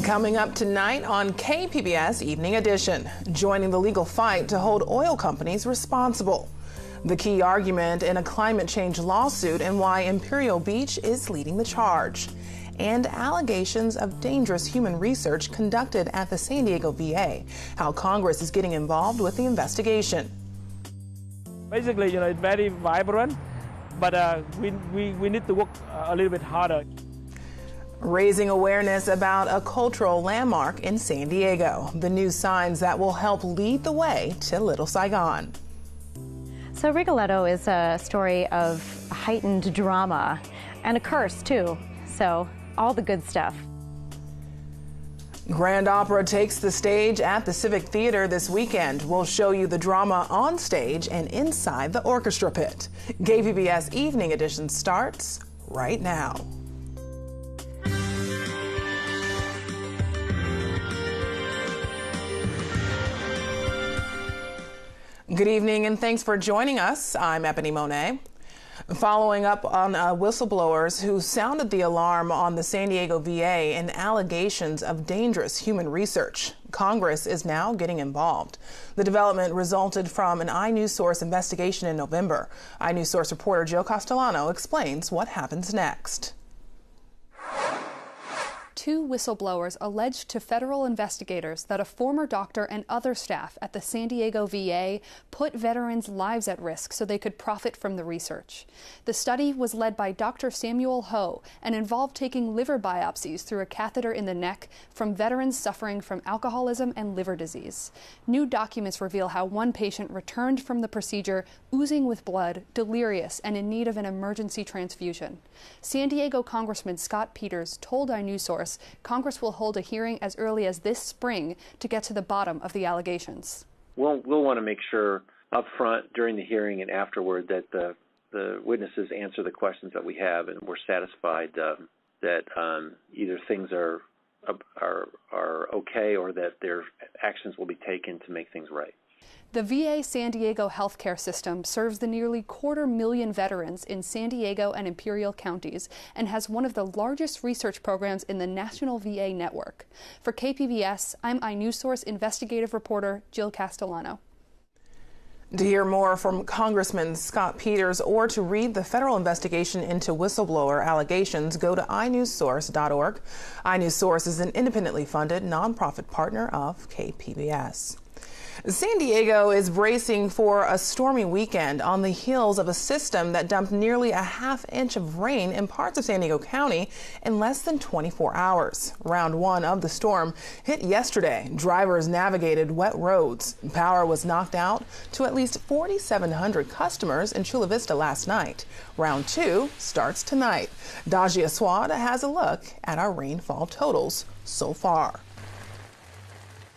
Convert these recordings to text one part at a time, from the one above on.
Coming up tonight on KPBS Evening Edition, joining the legal fight to hold oil companies responsible. The key argument in a climate change lawsuit and why Imperial Beach is leading the charge. And allegations of dangerous human research conducted at the San Diego VA, how Congress is getting involved with the investigation. Basically, it's very vibrant, but we need to work a little bit harder. Raising awareness about a cultural landmark in San Diego, the new signs that will help lead the way to Little Saigon. So Rigoletto is a story of heightened drama and a curse, too. So all the good stuff. Grand Opera takes the stage at the Civic Theater this weekend. We'll show you the drama on stage and inside the orchestra pit. KPBS Evening Edition starts right now. Good evening and thanks for joining us. I'm Ebony Monet. Following up on whistleblowers who sounded the alarm on the San Diego VA and allegations of dangerous human research, Congress is now getting involved. The development resulted from an iNewsSource investigation in November. iNewsSource reporter Jill Castellano explains what happens next. Two whistleblowers alleged to federal investigators that a former doctor and other staff at the San Diego VA put veterans' lives at risk so they could profit from the research. The study was led by Dr. Samuel Ho and involved taking liver biopsies through a catheter in the neck from veterans suffering from alcoholism and liver disease. New documents reveal how one patient returned from the procedure oozing with blood, delirious, and in need of an emergency transfusion. San Diego Congressman Scott Peters told iNewsSource Congress will hold a hearing as early as this spring to get to the bottom of the allegations. We'll want to make sure up front during the hearing and afterward that the witnesses answer the questions that we have, and we're satisfied that either things are okay or that their actions will be taken to make things right. The VA San Diego healthcare system serves the nearly 250,000 veterans in San Diego and Imperial counties and has one of the largest research programs in the national VA network. For KPBS, I'm iNewsSource investigative reporter Jill Castellano. To hear more from Congressman Scott Peters or to read the federal investigation into whistleblower allegations, go to iNewsSource.org. iNewsSource is an independently funded nonprofit partner of KPBS. San Diego is bracing for a stormy weekend on the heels of a system that dumped nearly a half-inch of rain in parts of San Diego County in less than 24 hours. Round one of the storm hit yesterday. Drivers navigated wet roads. Power was knocked out to at least 4,700 customers in Chula Vista last night. Round two starts tonight. Dajia Swad has a look at our rainfall totals so far.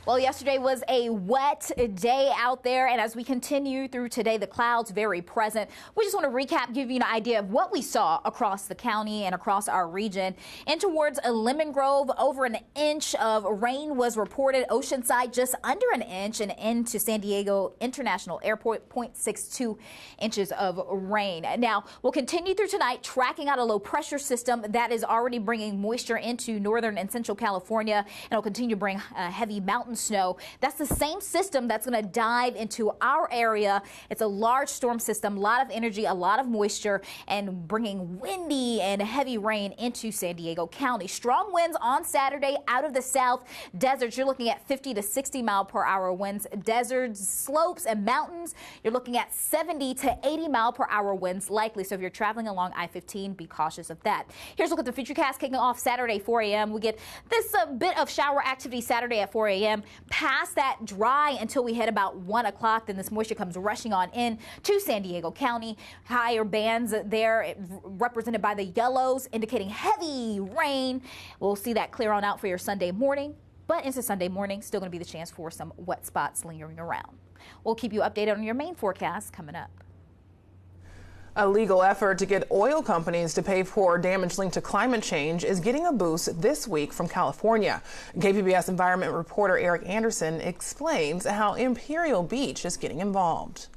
Well, yesterday was a wet day out there, and as we continue through today, the clouds very present. We just want to recap, give you an idea of what we saw across the county and across our region. In towards Lemon Grove, over an inch of rain was reported. Oceanside, just under an inch, and into San Diego International Airport, 0.62 inches of rain. Now, we'll continue through tonight, tracking out a low pressure system that is already bringing moisture into northern and central California, and it'll continue to bring heavy mountain snow. That's the same system that's going to dive into our area. It's a large storm system, a lot of energy, a lot of moisture, and bringing windy and heavy rain into San Diego County. Strong winds on Saturday out of the south deserts. You're looking at 50 to 60 mile per hour winds. Deserts, slopes, and mountains, you're looking at 70 to 80 mile per hour winds likely. So if you're traveling along I-15, be cautious of that. Here's a look at the Futurecast kicking off Saturday, 4 a.m. We get this bit of shower activity Saturday at 4 a.m. Past that dry until we hit about 1 o'clock. Then this moisture comes rushing on in to San Diego County. Higher bands there represented by the yellows indicating heavy rain. We'll see that clear on out for your Sunday morning. But into Sunday morning, still going to be the chance for some wet spots lingering around. We'll keep you updated on your main forecast coming up. A legal effort to get oil companies to pay for damage linked to climate change is getting a boost this week from California. KPBS environment reporter Eric Anderson explains how Imperial Beach is getting involved.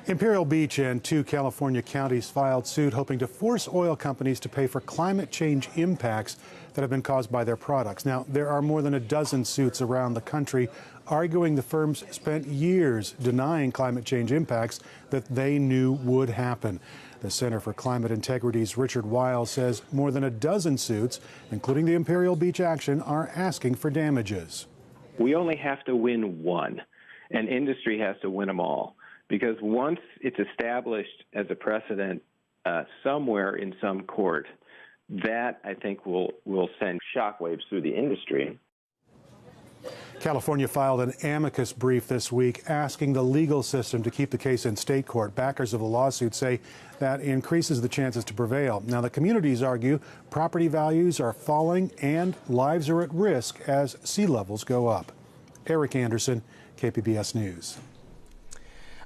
Imperial Beach and 2 California counties filed suit hoping to force oil companies to pay for climate change impacts that have been caused by their products. Now, there are more than a dozen suits around the country arguing the firms spent years denying climate change impacts that they knew would happen. The Center for Climate Integrity's Richard Weil says more than a dozen suits, including the Imperial Beach action, are asking for damages. We only have to win one, and industry has to win them all. Because once it's established as a precedent somewhere in some court, that, I think, will send shockwaves through the industry. California filed an amicus brief this week asking the legal system to keep the case in state court. Backers of the lawsuit say that increases the chances to prevail. Now, the communities argue property values are falling and lives are at risk as sea levels go up. Eric Anderson, KPBS News.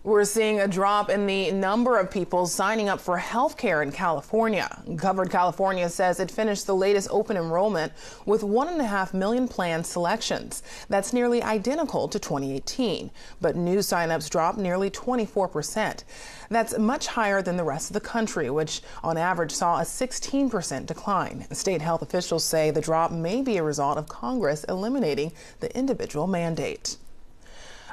We're seeing a drop in the number of people signing up for health care in California. Covered California says it finished the latest open enrollment with 1.5 million plan selections. That's nearly identical to 2018. But new signups dropped nearly 24%. That's much higher than the rest of the country, which on average saw a 16% decline. State health officials say the drop may be a result of Congress eliminating the individual mandate.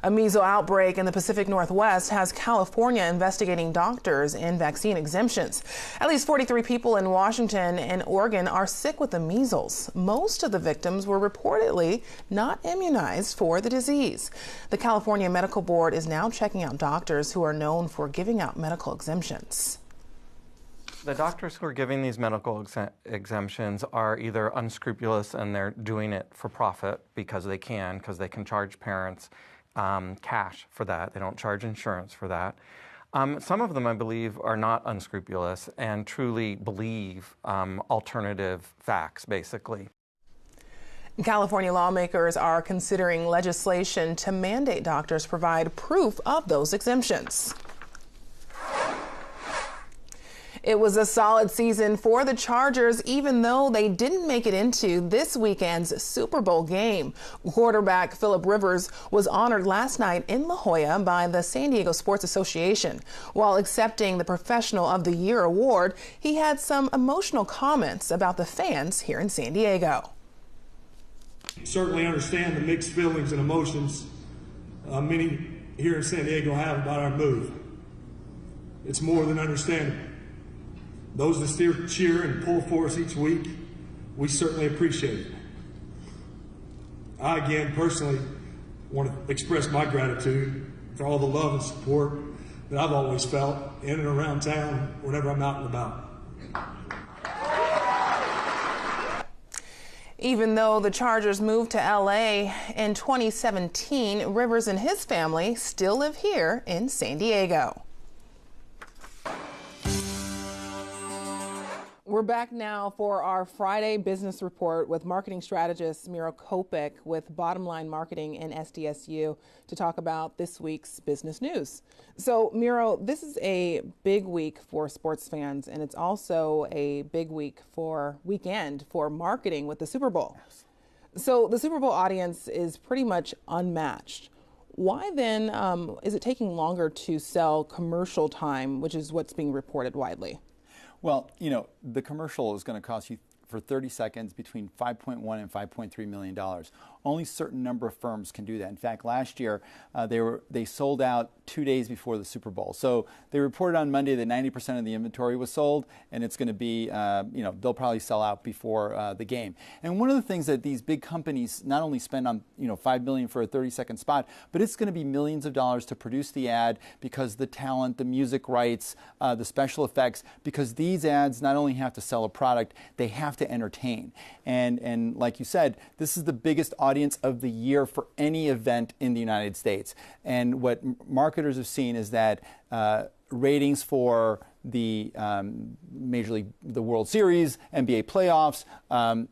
A measles outbreak in the Pacific Northwest has California investigating doctors in vaccine exemptions. At least 43 people in Washington and Oregon are sick with the measles. Most of the victims were reportedly not immunized for the disease. The California Medical Board is now checking out doctors who are known for giving out medical exemptions. The doctors who are giving these medical exemptions are either unscrupulous and they're doing it for profit because they can charge parents cash for that. They don't charge insurance for that. Some of them, I believe, are not unscrupulous and truly believe alternative facts, basically. California lawmakers are considering legislation to mandate doctors provide proof of those exemptions. It was a solid season for the Chargers, even though they didn't make it into this weekend's Super Bowl game. Quarterback Phillip Rivers was honored last night in La Jolla by the San Diego Sports Association. While accepting the Professional of the Year award, he had some emotional comments about the fans here in San Diego. Certainly understand the mixed feelings and emotions many here in San Diego have about our move. It's more than understandable. Those that still cheer and pull for us each week, we certainly appreciate it. I, again, personally want to express my gratitude for all the love and support that I've always felt in and around town whenever I'm out and about. Even though the Chargers moved to LA in 2017, Rivers and his family still live here in San Diego. We're back now for our Friday business report with marketing strategist Miro Kopik with Bottom Line Marketing and SDSU to talk about this week's business news. So, Miro, this is a big week for sports fans, and it's also a big weekend for marketing with the Super Bowl. Yes. So the Super Bowl audience is pretty much unmatched. Why then is it taking longer to sell commercial time, which is what's being reported widely? Well, you know, the commercial is going to cost you for 30 seconds between $5.1 and $5.3 million. Only a certain number of firms can do that. In fact, last year they sold out 2 days before the Super Bowl. So they reported on Monday that 90% of the inventory was sold, and it's going to be, they'll probably sell out before the game. And one of the things that these big companies not only spend on, $5 million for a 30-second spot, but it's going to be millions of dollars to produce the ad because the talent, the music rights, the special effects, because these ads not only have to sell a product, they have to entertain. And like you said, this is the biggest audience of the year for any event in the United States. And what marketers have seen is that ratings for the the World Series, NBA playoffs,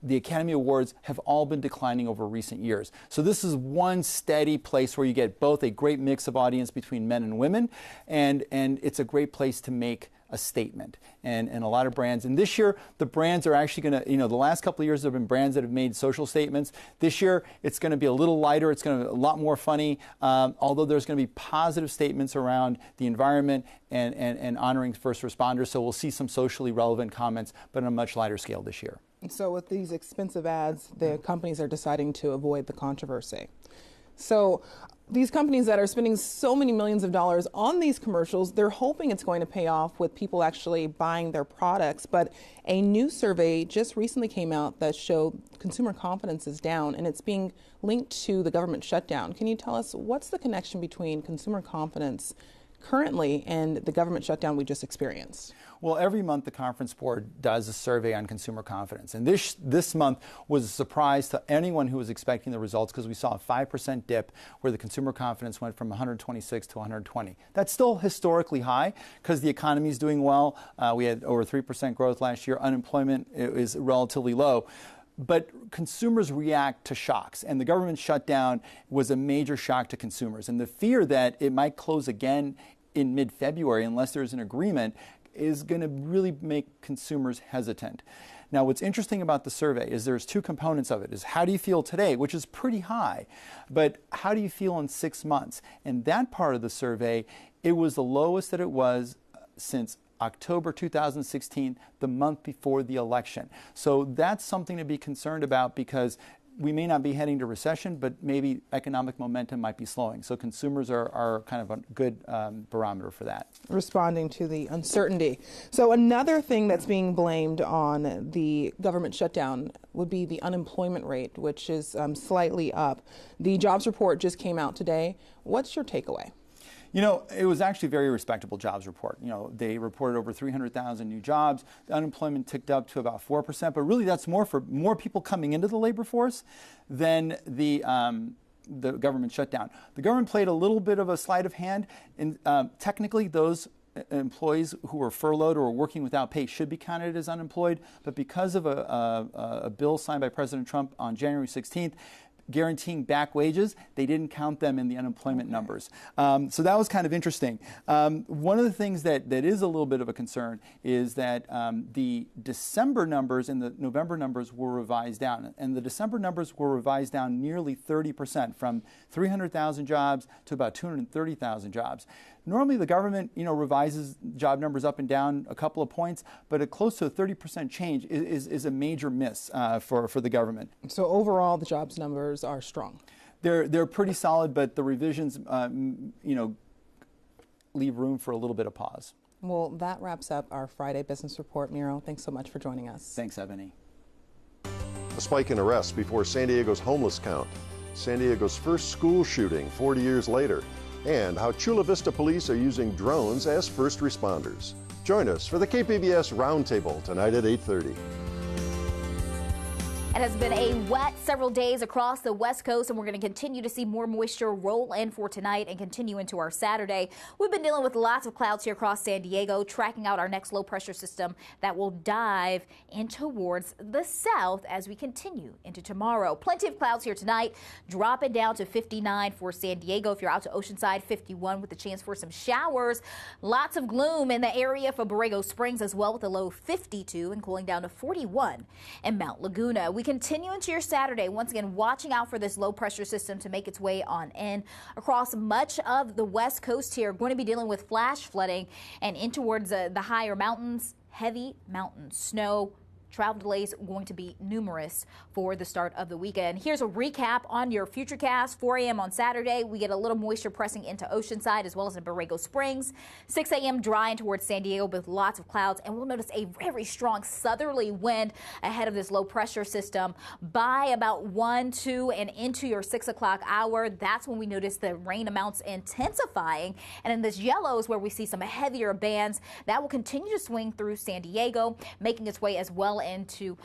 the Academy Awards have all been declining over recent years. So this is one steady place where you get both a great mix of audience between men and women, and it's a great place to make a statement. And a lot of brands, and this year the brands are actually going to, the last couple of years there have been brands that have made social statements. This year it's going to be a little lighter, it's going to be a lot more funny, although there's going to be positive statements around the environment and honoring first responders. So we'll see some socially relevant comments, but on a much lighter scale this year. So with these expensive ads, the companies are deciding to avoid the controversy. So these companies that are spending so many millions of dollars on these commercials, they're hoping it's going to pay off with people actually buying their products. But a new survey just recently came out that showed consumer confidence is down, and it's being linked to the government shutdown. Can you tell us what's the connection between consumer confidence currently and the government shutdown we just experienced? Well, every month the Conference Board does a survey on consumer confidence. And this month was a surprise to anyone who was expecting the results, because we saw a 5% dip where the consumer confidence went from 126 to 120. That's still historically high because the economy is doing well. We had over 3% growth last year. Unemployment is relatively low. But consumers react to shocks, and the government shutdown was a major shock to consumers. And the fear that it might close again in mid-February unless there's an agreement is going to really make consumers hesitant. Now, what's interesting about the survey is there's two components of it. Is how do you feel today, which is pretty high, but how do you feel in 6 months? And that part of the survey, it was the lowest that it was since October 2016, the month before the election. So that's something to be concerned about, because we may not be heading to recession, but maybe economic momentum might be slowing. So consumers are kind of a good barometer for that. Responding to the uncertainty. So another thing that's being blamed on the government shutdown would be the unemployment rate, which is slightly up. The jobs report just came out today. What's your takeaway? You know, it was actually a very respectable jobs report. You know, they reported over 300,000 new jobs. The unemployment ticked up to about 4%, but really that's more for more people coming into the labor force than the government shutdown. The government played a little bit of a sleight of hand. And technically, those employees who were furloughed or were working without pay should be counted as unemployed. But because of a bill signed by President Trump on January 16th, guaranteeing back wages, they didn't count them in the unemployment numbers. So that was kind of interesting. One of the things that is a little bit of a concern is that the December numbers and the November numbers were revised down. And the December numbers were revised down nearly 30%, from 300,000 jobs to about 230,000 jobs. Normally the government, revises job numbers up and down a couple of points, but a close to a 30% change is a major miss for the government. So overall, the jobs numbers are strong. They're pretty solid, but the revisions, leave room for a little bit of pause. Well, that wraps up our Friday Business Report. Miro, thanks so much for joining us. Thanks, Ebony. A spike in arrests before San Diego's homeless count, San Diego's first school shooting 40 years later, and how Chula Vista police are using drones as first responders. Join us for the KPBS Roundtable tonight at 8:30. It has been a wet several days across the West Coast, and we're going to continue to see more moisture roll in for tonight and continue into our Saturday. We've been dealing with lots of clouds here across San Diego, tracking out our next low pressure system that will dive in towards the south as we continue into tomorrow. Plenty of clouds here tonight, dropping down to 59 for San Diego. If you're out to Oceanside, 51 with a chance for some showers. Lots of gloom in the area for Borrego Springs as well, with a low 52 and cooling down to 41 in Mount Laguna. We continue into your Saturday, once again watching out for this low pressure system to make its way on in across much of the West Coast here. Going to be dealing with flash flooding and in towards the higher mountains, heavy mountain snow. Travel delays going to be numerous for the start of the weekend. Here's a recap on your futurecast. 4 a.m. on Saturday, we get a little moisture pressing into Oceanside as well as in Borrego Springs. 6 a.m. dry in towards San Diego with lots of clouds, and we'll notice a very strong southerly wind ahead of this low pressure system by about 1, 2, and into your 6 o'clock hour. That's when we notice the rain amounts intensifying, and in this yellow is where we see some heavier bands that will continue to swing through San Diego, making its way as well into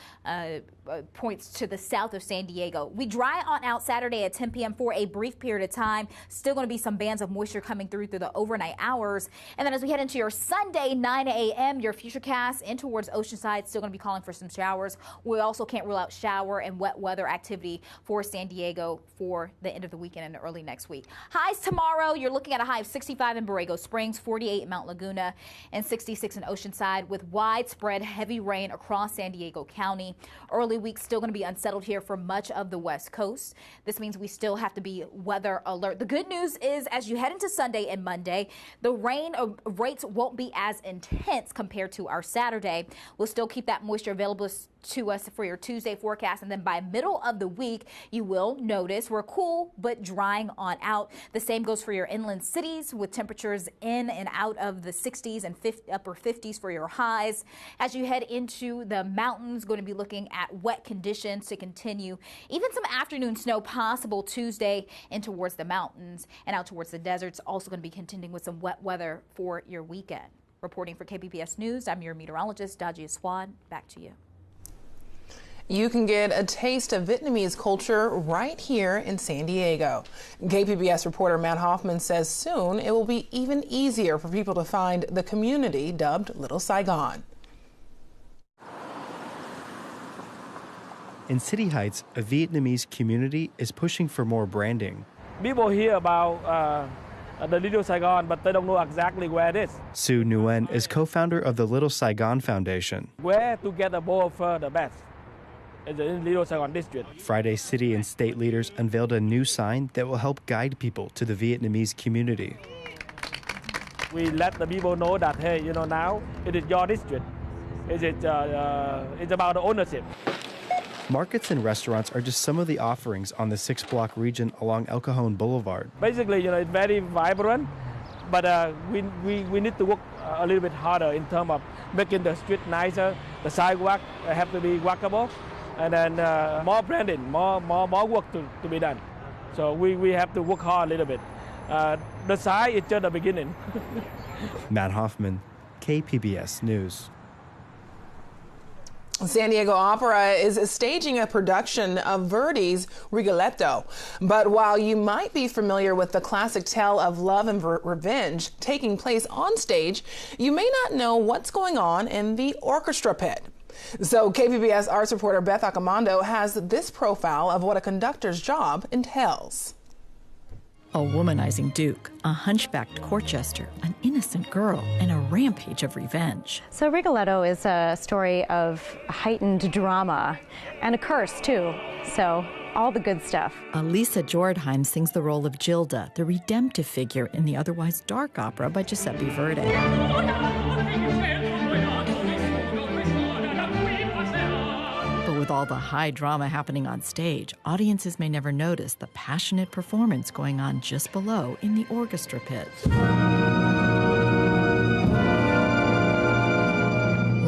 points to the south of San Diego. We dry on out Saturday at 10 p.m. for a brief period of time. Still going to be some bands of moisture coming through the overnight hours. And then as we head into your Sunday, 9 a.m., your futurecast in towards Oceanside, still going to be calling for some showers. We also can't rule out shower and wet weather activity for San Diego for the end of the weekend and early next week. Highs tomorrow, you're looking at a high of 65 in Borrego Springs, 48 in Mount Laguna, and 66 in Oceanside, with widespread heavy rain across San Diego County. Early week still going to be unsettled here for much of the West Coast. This means we still have to be weather alert. The good news is as you head into Sunday and Monday, the rain rates won't be as intense compared to our Saturday. We'll still keep that moisture available to us for your Tuesday forecast, and then by middle of the week, you will notice we're cool but drying on out. The same goes for your inland cities with temperatures in and out of the 60s and upper 50s for your highs. As you head into the mountains, going to be looking at wet conditions to continue. Even some afternoon snow possible Tuesday in towards the mountains and out towards the deserts. Also going to be contending with some wet weather for your weekend. Reporting for KPBS News, I'm your meteorologist, Dajia Swan. Back to you. You can get a taste of Vietnamese culture right here in San Diego. KPBS reporter Matt Hoffman says soon it will be even easier for people to find the community dubbed Little Saigon. In City Heights, a Vietnamese community is pushing for more branding. People hear about the Little Saigon, but they don't know exactly where it is. Sue Nguyen is co-founder of the Little Saigon Foundation. Where to get a bowl for the best is in Little Saigon district. Friday, city and state leaders unveiled a new sign that will help guide people to the Vietnamese community. We let the people know that, hey, now it is your district. It's about the ownership. Markets and restaurants are just some of the offerings on the 6-block region along El Cajon Boulevard. Basically, it's very vibrant, but we need to work a little bit harder in terms of making the street nicer. The sidewalk have to be walkable, and then more branding, more work to be done. So we have to work hard a little bit. The sign is just the beginning. Matt Hoffman, KPBS News. San Diego Opera is staging a production of Verdi's Rigoletto. But while you might be familiar with the classic tale of love and revenge taking place on stage, you may not know what's going on in the orchestra pit. So KPBS arts reporter Beth Accomando has this profile of what a conductor's job entails. A womanizing duke, a hunchbacked court jester, an innocent girl, and a rampage of revenge. So Rigoletto is a story of heightened drama and a curse, too. So all the good stuff. Elisa Jordheim sings the role of Gilda, the redemptive figure in the otherwise dark opera by Giuseppe Verdi. With all the high drama happening on stage, audiences may never notice the passionate performance going on just below in the orchestra pit.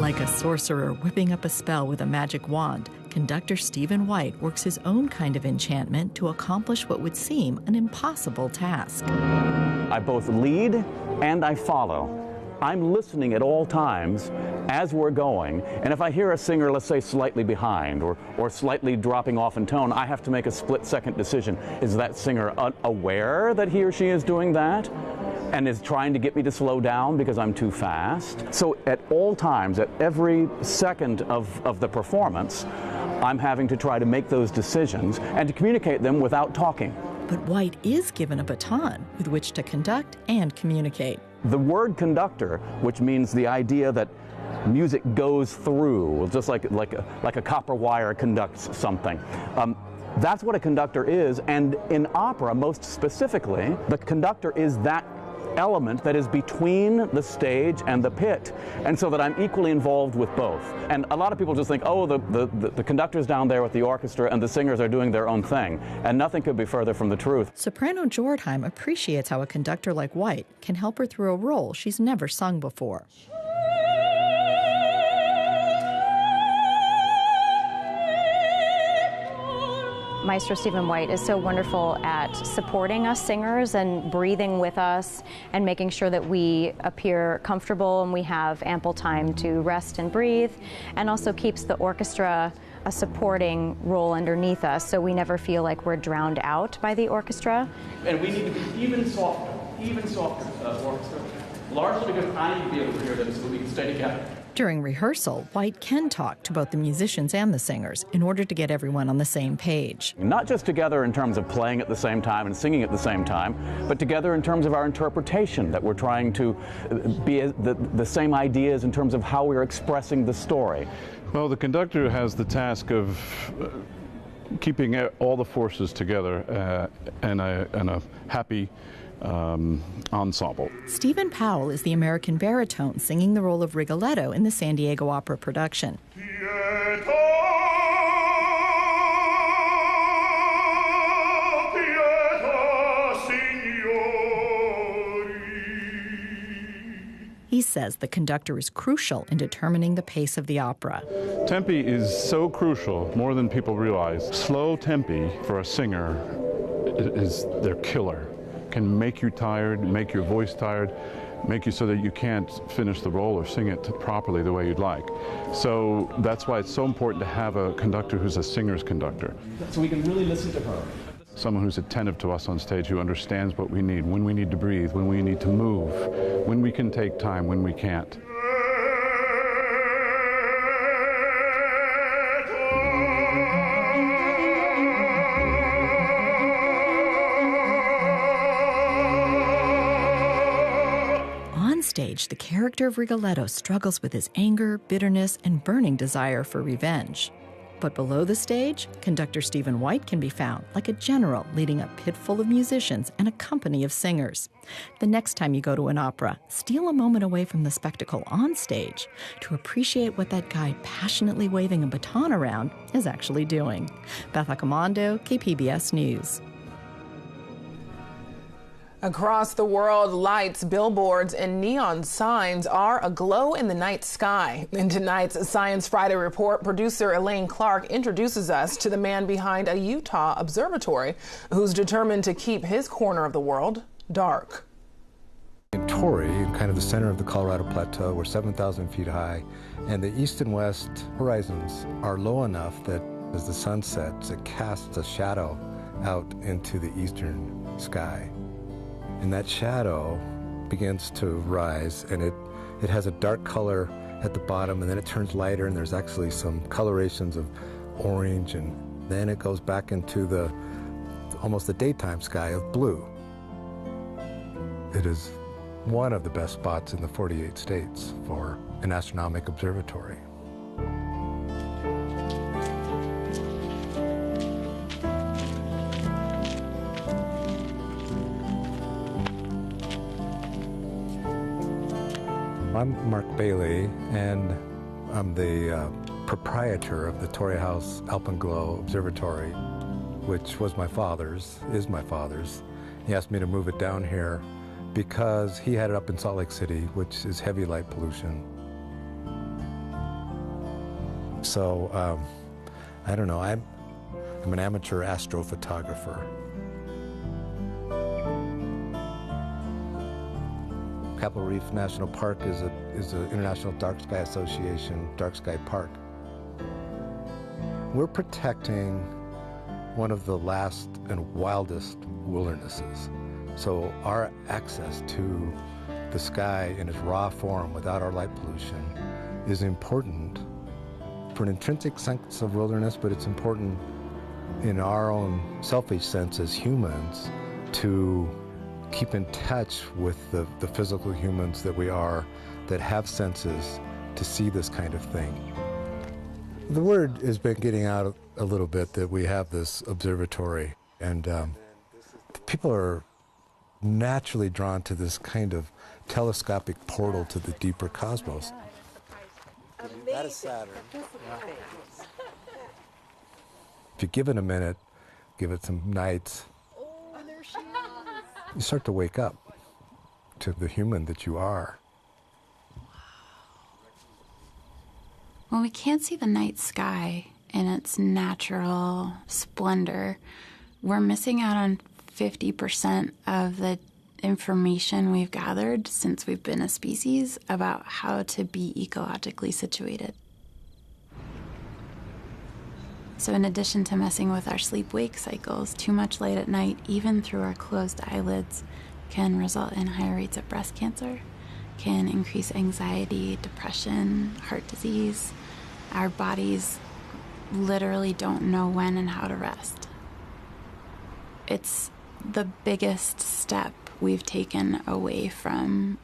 Like a sorcerer whipping up a spell with a magic wand, conductor Stephen White works his own kind of enchantment to accomplish what would seem an impossible task. I both lead and I follow. I'm listening at all times as we're going, and if I hear a singer, let's say, slightly behind or slightly dropping off in tone, I have to make a split-second decision. Is that singer aware that he or she is doing that and is trying to get me to slow down because I'm too fast? So at all times, at every second of the performance, I'm having to try to make those decisions and to communicate them without talking. But White is given a baton with which to conduct and communicate. The word conductor, which means the idea that music goes through, just like a copper wire conducts something. That's what a conductor is, and in opera, most specifically, the conductor is that element that is between the stage and the pit, and so that I'm equally involved with both. And a lot of people just think, oh, the conductor's down there with the orchestra and the singers are doing their own thing, and nothing could be further from the truth. Soprano Jordheim appreciates how a conductor like White can help her through a role she's never sung before. Maestro Stephen White is so wonderful at supporting us singers and breathing with us and making sure that we appear comfortable and we have ample time to rest and breathe, and also keeps the orchestra a supporting role underneath us so we never feel like we're drowned out by the orchestra. And we need to be even softer orchestra, largely because I need to be able to hear them so we can stay together. During rehearsal, White can talk to both the musicians and the singers in order to get everyone on the same page. Not just together in terms of playing at the same time and singing at the same time, but together in terms of our interpretation, that we're trying to be the same ideas in terms of how we're expressing the story. Well, the conductor has the task of keeping all the forces together and a happy ensemble. Stephen Powell is the American baritone singing the role of Rigoletto in the San Diego Opera production. says the conductor is crucial in determining the pace of the opera. Tempi is so crucial, more than people realize. Slow tempi for a singer is their killer. Can make you tired, make your voice tired, make you so that you can't finish the role or sing it properly the way you'd like. So that's why it's so important to have a conductor who's a singer's conductor. So we can really listen to her. Someone who's attentive to us on stage, who understands what we need, when we need to breathe, when we need to move, when we can take time, when we can't. On stage, the character of Rigoletto struggles with his anger, bitterness, and burning desire for revenge. But below the stage, conductor Stephen White can be found like a general leading a pit full of musicians and a company of singers. The next time you go to an opera, steal a moment away from the spectacle on stage to appreciate what that guy passionately waving a baton around is actually doing. Beth Accomando, KPBS News. Across the world, lights, billboards, and neon signs are aglow in the night sky. In tonight's Science Friday report, producer Elaine Clark introduces us to the man behind a Utah observatory who's determined to keep his corner of the world dark. In Torrey, in kind of the center of the Colorado Plateau, we're 7,000 feet high, and the east and west horizons are low enough that as the sun sets, it casts a shadow out into the eastern sky. And that shadow begins to rise, and it has a dark color at the bottom, and then it turns lighter, and there's actually some colorations of orange, and then it goes back into the almost the daytime sky of blue. It is one of the best spots in the 48 states for an astronomical observatory. I'm Mark Bailey, and I'm the proprietor of the Torrey House Alpenglow Observatory, which was my father's, is my father's. He asked me to move it down here because he had it up in Salt Lake City, which is heavy light pollution. So, I don't know, I'm an amateur astrophotographer. Capitol Reef National Park is an International Dark Sky Association dark sky park. We're protecting one of the last and wildest wildernesses. So our access to the sky in its raw form without our light pollution is important for an intrinsic sense of wilderness, but it's important in our own selfish sense as humans to keep in touch with the physical humans that we are, that have senses to see this kind of thing. The word has been getting out a little bit that we have this observatory, and people are naturally drawn to this kind of telescopic portal to the deeper cosmos. That is Saturn. If you give it a minute, give it some nights, you start to wake up to the human that you are. When we can't see the night sky in its natural splendor, we're missing out on 50% of the information we've gathered since we've been a species about how to be ecologically situated. So in addition to messing with our sleep-wake cycles, too much light at night, even through our closed eyelids, can result in higher rates of breast cancer, can increase anxiety, depression, heart disease. Our bodies literally don't know when and how to rest. It's the biggest step we've taken away from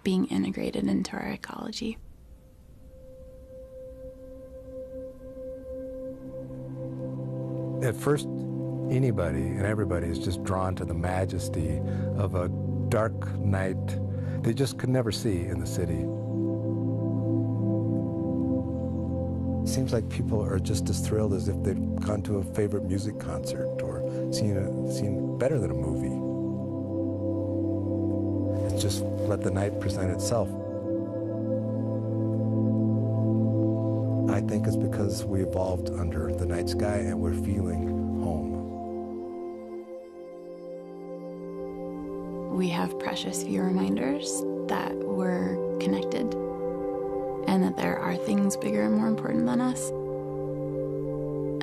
being integrated into our ecology. At first, anybody and everybody is just drawn to the majesty of a dark night they just could never see in the city. It seems like people are just as thrilled as if they'd gone to a favorite music concert or seen better than a movie. It's just let the night present itself. think it's because we evolved under the night sky and we're feeling home. We have precious few reminders that we're connected and that there are things bigger and more important than us.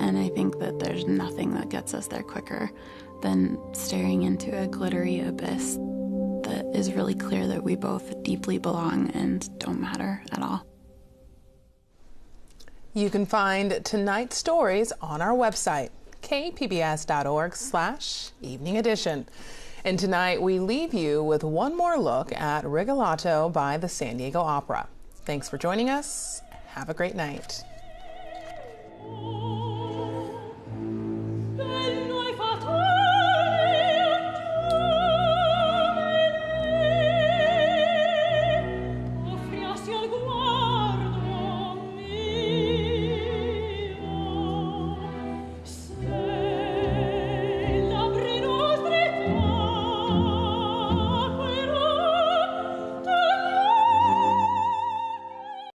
And I think that there's nothing that gets us there quicker than staring into a glittery abyss that is really clear that we both deeply belong and don't matter at all. You can find tonight's stories on our website, kpbs.org/evening edition. And tonight we leave you with one more look at Rigoletto by the San Diego Opera. Thanks for joining us. Have a great night.